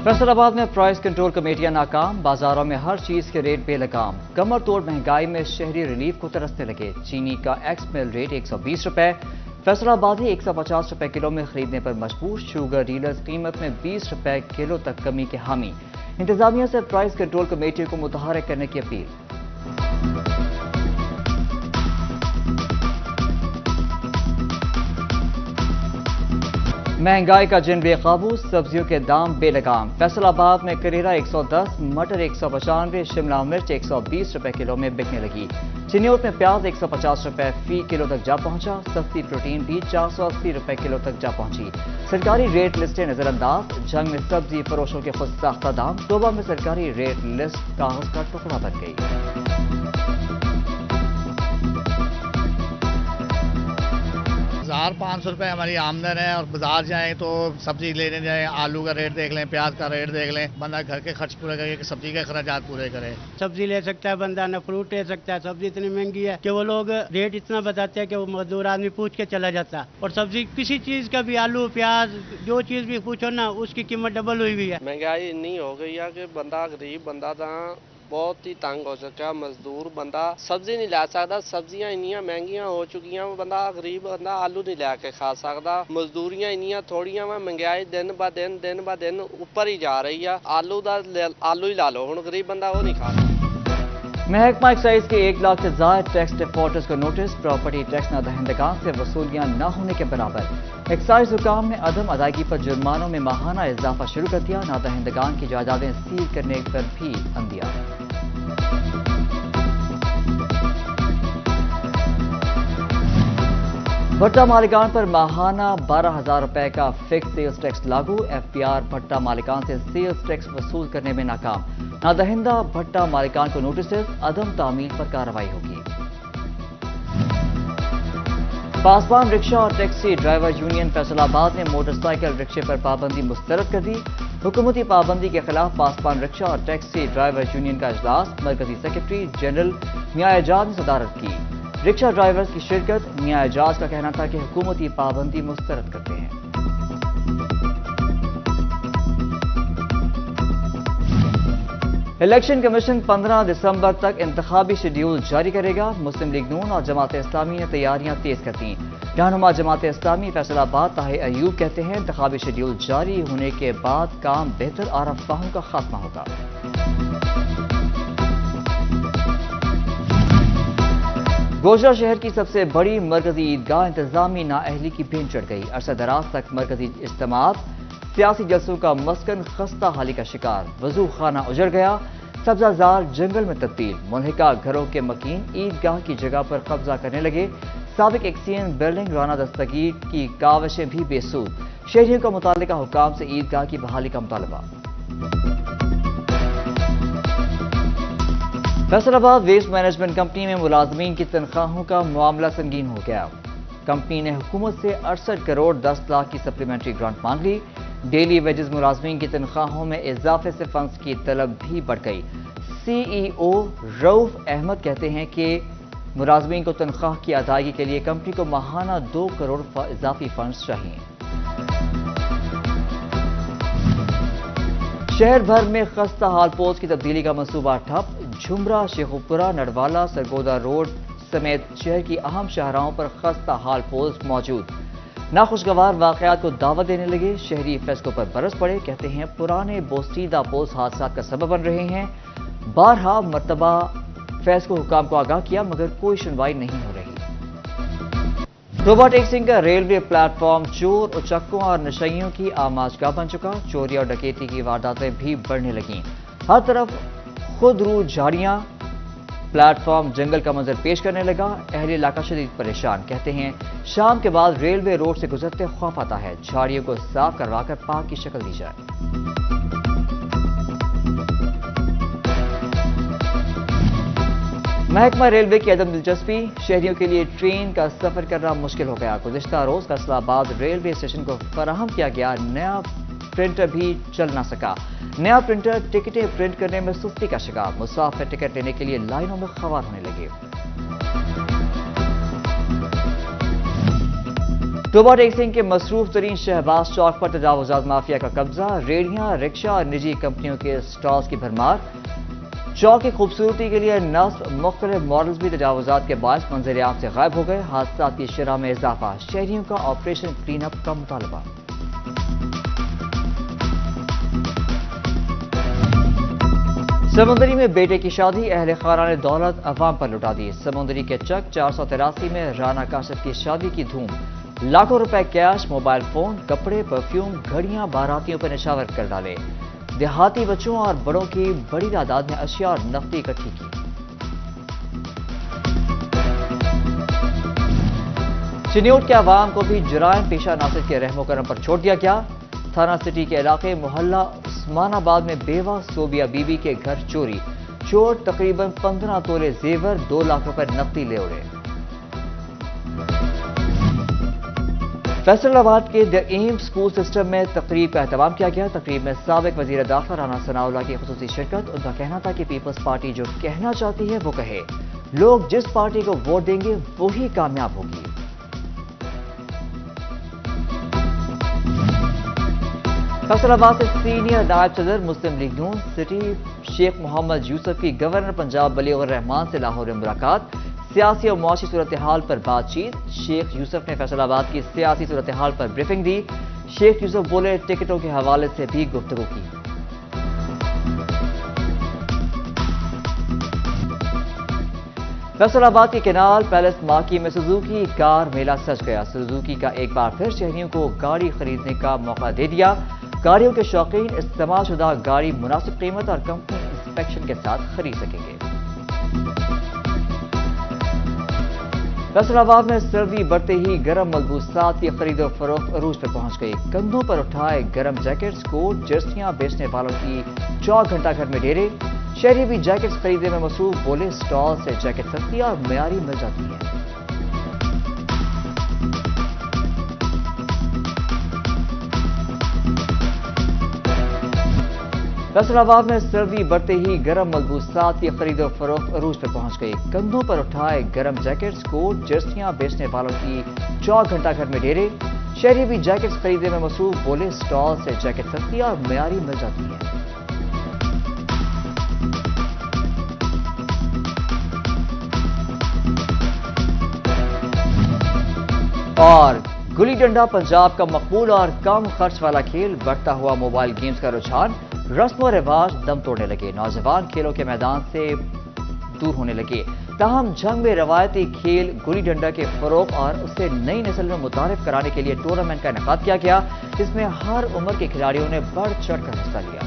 फैसलाबाद में price control कमेटियां नाकाम, बाजारों में हर चीज के रेट बेलगाम। कमर तोड़ महंगाई में शहरी रिलीफ को तरसने लगे। चीनी का एक्स मिल रेट 120 रुपए, फैसलाबाद ही 150 रुपए किलो में खरीदने पर मजबूर। शुगर डीलर्स कीमत में 20 रुपए किलो तक कमी के हामी। इंतजामिया से प्राइस कंट्रोल कमेटी को मुतहर्रिक करने की अपील। महंगाई का जिन बेकाबू, सब्जियों के दाम बेलगाम। फैसलाबाद में करेला 110, मटर 195, शिमला मिर्च 120 रुपए किलो में बिकने लगी। चिन्योट में प्याज 150 रुपए फी किलो तक जा पहुंचा। सस्ती प्रोटीन भी 480 रुपए किलो तक जा पहुंची। सरकारी रेट लिस्टें नजरअंदाज, जंग में सब्जी फरोशों के खुद साख्ता दाम। डोबा में सरकारी रेट लिस्ट कागज का टुकड़ा बन गई। 1500 रुपये हमारी आमदन है और बाजार जाएं तो सब्जी लेने जाएं, आलू का रेट देख लें, प्याज का रेट देख लें, बंदा घर के खर्च पूरे करके सब्जी के खर्चात पूरे करे। सब्जी ले सकता है बंदा, न फ्रूट ले सकता है। सब्जी इतनी महंगी है कि वो लोग रेट इतना बताते हैं कि वो मजदूर आदमी पूछ के चला जाता है। और सब्जी किसी चीज का भी, आलू प्याज जो चीज भी पूछो ना, उसकी कीमत डबल हुई हुई है। महंगाई इतनी हो गई है कि बंदा गरीब बंदा बहुत ही तंग हो चुका। मजदूर बंदा सब्जी नहीं ला सकता। सब्जियां इन्नियां महंगियां हो चुकी हैं, बंदा गरीब बंदा आलू नहीं लैके खा सकता। मजदूरियां इन्नियां थोड़ियां वा, महंगाई दिन ब दिन ऊपर ही जा रही है। आलू ही ला लो, हुण गरीब बंदा वो नहीं खाता। महकमा एक्साइज के 1 लाख से ज्यादा टैक्स डिफॉल्टर्स को नोटिस। प्रॉपर्टी टैक्स न दहिंदगान से वसूलियां न होने के बराबर। एक्साइज हुकाम ने अदम अदायगी पर जुर्मानों में माहाना इजाफा शुरू कर दिया। न दहिंदगान की जायदादें सील करने पर भी अंदिया। भट्टा मालिकान पर माहाना 12,000 रुपए का फिक्स सेल्स टैक्स लागू। एफपीआर भट्टा मालिकान से सेल्स टैक्स वसूल करने में नाकाम। नादहिंदा भट्टा मालिकान को नोटिस, अदम तामील पर कार्रवाई होगी। पासवान रिक्शा और टैक्सी ड्राइवर यूनियन फैसलाबाद ने मोटरसाइकिल रिक्शे पर पाबंदी मुस्तरद कर दी। हुकूमती पाबंदी के खिलाफ पासवान रिक्शा और टैक्सी ड्राइवर यूनियन का इजलास मरकजी सेक्रेटरी जनरल मियां एजाज ने सदारत की। रिक्शा ड्राइवर्स की शिरकत। मियां एजाज का कहना था कि हुकूमती पाबंदी मुस्तरद करते हैं। इलेक्शन कमीशन 15 दिसंबर तक इंतखाबी शेड्यूल जारी करेगा। मुस्लिम लीग नून और जमात इस्लामी ने तैयारियां तेज कर दी। रहनुमा जमात इस्लामी फैसलाबाद ताहिर अयूब कहते हैं इंतखाबी शेड्यूल जारी होने के बाद काम बेहतर और अफवाहों का खात्मा होगा। गोजरा शहर की सबसे बड़ी मरकजी ईदगाह इंतजामी नाअहली की भेंट चढ़ गई। अरसा दराज तक मरकजी इज्तिमात, सियासी जलसों का मस्कन खस्ता हाली का शिकार। वजू खाना उजड़ गया, सब्जाजार जंगल में तब्दील। मुल्हिका घरों के मकीन ईदगाह की जगह पर कब्जा करने लगे। साबिक एक्सियन बिल्डिंग राना दस्तगीर की काविशें भी बेसूद। शहरियों का मुतालिका हुकाम से ईदगाह की बहाली का मुतालबा। फैसलाबाद वेस्ट मैनेजमेंट कंपनी में मुलाजमीन की तनख्वाहों का मामला संगीन हो गया। कंपनी ने हुकूमत से 68 करोड़ 10 लाख की सप्लीमेंट्री ग्रांट मांग ली। डेली वेजेस मुलाजमीन की तनख्वाहों में इजाफे से फंड्स की तलब भी बढ़ गई। सीईओ रऊफ अहमद कहते हैं कि मुलाजमीन को तनख्वाह की अदायगी के लिए कंपनी को माहाना 2 करोड़ इजाफी फंड्स चाहिए। शहर भर में खस्ता हाल पोस्ट की तब्दीली का मंसूबा ठप। झुमरा, शेखुपुरा, नडवाला, सरगोदा रोड समेत शहर की अहम शाहराहों पर खस्ता हाल पोस्ट मौजूद। नाखुशगवार वाकयात को दावत देने लगे। शहरी फैसलों पर बरस पड़े। कहते हैं पुराने बोस्तीदा पोस्ट हादसा का सबब बन रहे हैं। बारहा मरतबा फैसलों हुकाम को आगाह किया मगर कोई सुनवाई नहीं हो रही। रोबोटिक्सिंग का रेलवे प्लेटफॉर्म चोर, उचक्कों और नशइयों की आमाजगाह बन चुका। चोरी और डकैती की वारदातें भी बढ़ने लगी। हर तरफ खुद रू झाड़ियां, प्लेटफॉर्म जंगल का मंजर पेश करने लगा। अहले इलाका शदीद परेशान। कहते हैं शाम के बाद रेलवे रोड से गुजरते खौफ आता है। झाड़ियों को साफ करवाकर पार्क की शक्ल दी जाए। महकमा रेलवे की अदम दिलचस्पी। शहरियों के लिए ट्रेन का सफर करना मुश्किल हो गया। गुज़िश्ता रोज फैसलाबाद रेलवे स्टेशन को फराहम किया गया नया प्रिंटर भी चल ना सका। नया प्रिंटर टिकटें प्रिंट करने में सुस्ती का शिकार। मुसाफिर टिकट लेने के लिए लाइनों में खवार होने लगे। टोबा टेक्सिंग के मसरूफ तरीन शहबाज चौक पर तजावुजात माफिया का कब्जा, रेडियां, रिक्शा और निजी कंपनियों के स्टॉल्स की भरमार। चौक की खूबसूरती के लिए नस्ब मुख्तलिफ मॉडल्स भी तजावुजात के बायस मंजर आम से गायब हो गए। हादसा की शरह में इजाफा, शहरियों का ऑपरेशन क्लीन अप का मुतालबा। समुंदरी में बेटे की शादी, अहले खाना ने दौलत अवाम पर लुटा दी। समुंदरी के चक 483 में राना काशिफ की शादी की धूम, लाखों रुपए कैश, मोबाइल फोन, कपड़े, परफ्यूम, घड़ियां बारातियों पर निशावर कर डाले। देहाती बच्चों और बड़ों की बड़ी तादाद में अशिया और नकदी इकट्ठी की। चिन्योट के अवाम को भी जुराइम पेशा नासिर के रहमो करम पर छोड़ दिया गया। थाना सिटी के इलाके मोहल्ला उस्मानाबाद में बेवा सोबिया बीबी के घर चोरी, चोर तकरीबन 15 तोले जेवर, 2 लाख रुपए नकदी ले उड़े। फैसलाबाद के द एम स्कूल सिस्टम में तकरीब का एहतमाम किया गया। तकरीब में साबिक वजीर दाखिला राना सनाउल्लाह की खुसूसी शिरकत। उनका कहना था कि पीपल्स पार्टी जो कहना चाहती है वो कहे, लोग जिस पार्टी को वोट देंगे वही कामयाब होगी। फैसलाबाद से सीनियर नायब सदर मुस्लिम लीग नून सिटी शेख मोहम्मद यूसुफ की गवर्नर पंजाब बलीगुर रहमान से लाहौर में मुलाकात, सियासी और मुआशी सूरत हाल पर बातचीत। शेख यूसुफ ने फैसलाबाद की सियासी सूरत हाल पर ब्रीफिंग दी। शेख यूसुफ बोले, टिकटों के हवाले से भी गुफ्तगू की। फैसलाबाद के केनाल पैलेस मार्की में सुजुकी कार मेला सज गया। सुजुकी का एक बार फिर शहरियों को गाड़ी खरीदने का मौका दे दिया। गाड़ियों के शौकीन इस्तेमालशुदा गाड़ी मुनासिब कीमत और कंपनी इंस्पेक्शन के साथ खरीद सकेंगे। फैसलाबाद में सर्दी बढ़ते ही गर्म मलबूसात की खरीद और फरोख्त अरूज पर पहुंच गई। कंधों पर उठाए गर्म जैकेट्स, कोट, जर्सियां बेचने वालों की 4 घंटा घर में डेरे। शहरी भी जैकेट्स खरीदने में मसरूफ, बोले स्टॉल से जैकेट सस्ती और मयारी मिल जाती है। फैसलाबाद में सर्दी बढ़ते ही गर्म मलबूसात की खरीद और फरोख्त अरूज पर पहुंच गई। कंधों पर उठाए गर्म जैकेट्स, कोट, जर्सियां बेचने वालों की 4 घंटा घर में डेरे। शहरी भी जैकेट्स खरीदने में मसरूफ, बोले स्टॉल से जैकेट सस्ती और मयारी मिल जाती है। और गुली डंडा पंजाब का मकबूल और कम खर्च वाला खेल, बढ़ता हुआ मोबाइल गेम्स का रुझान, रस्म और रिवाज दम तोड़ने लगे। नौजवान खेलों के मैदान से दूर होने लगे। ताहम जंग में रवायती खेल गुली डंडा के फरोग और उसे नई नस्ल में मुतारिफ कराने के लिए टूर्नामेंट का इनेकाद किया गया, जिसमें हर उम्र के खिलाड़ियों ने बढ़ चढ़ कर हिस्सा लिया।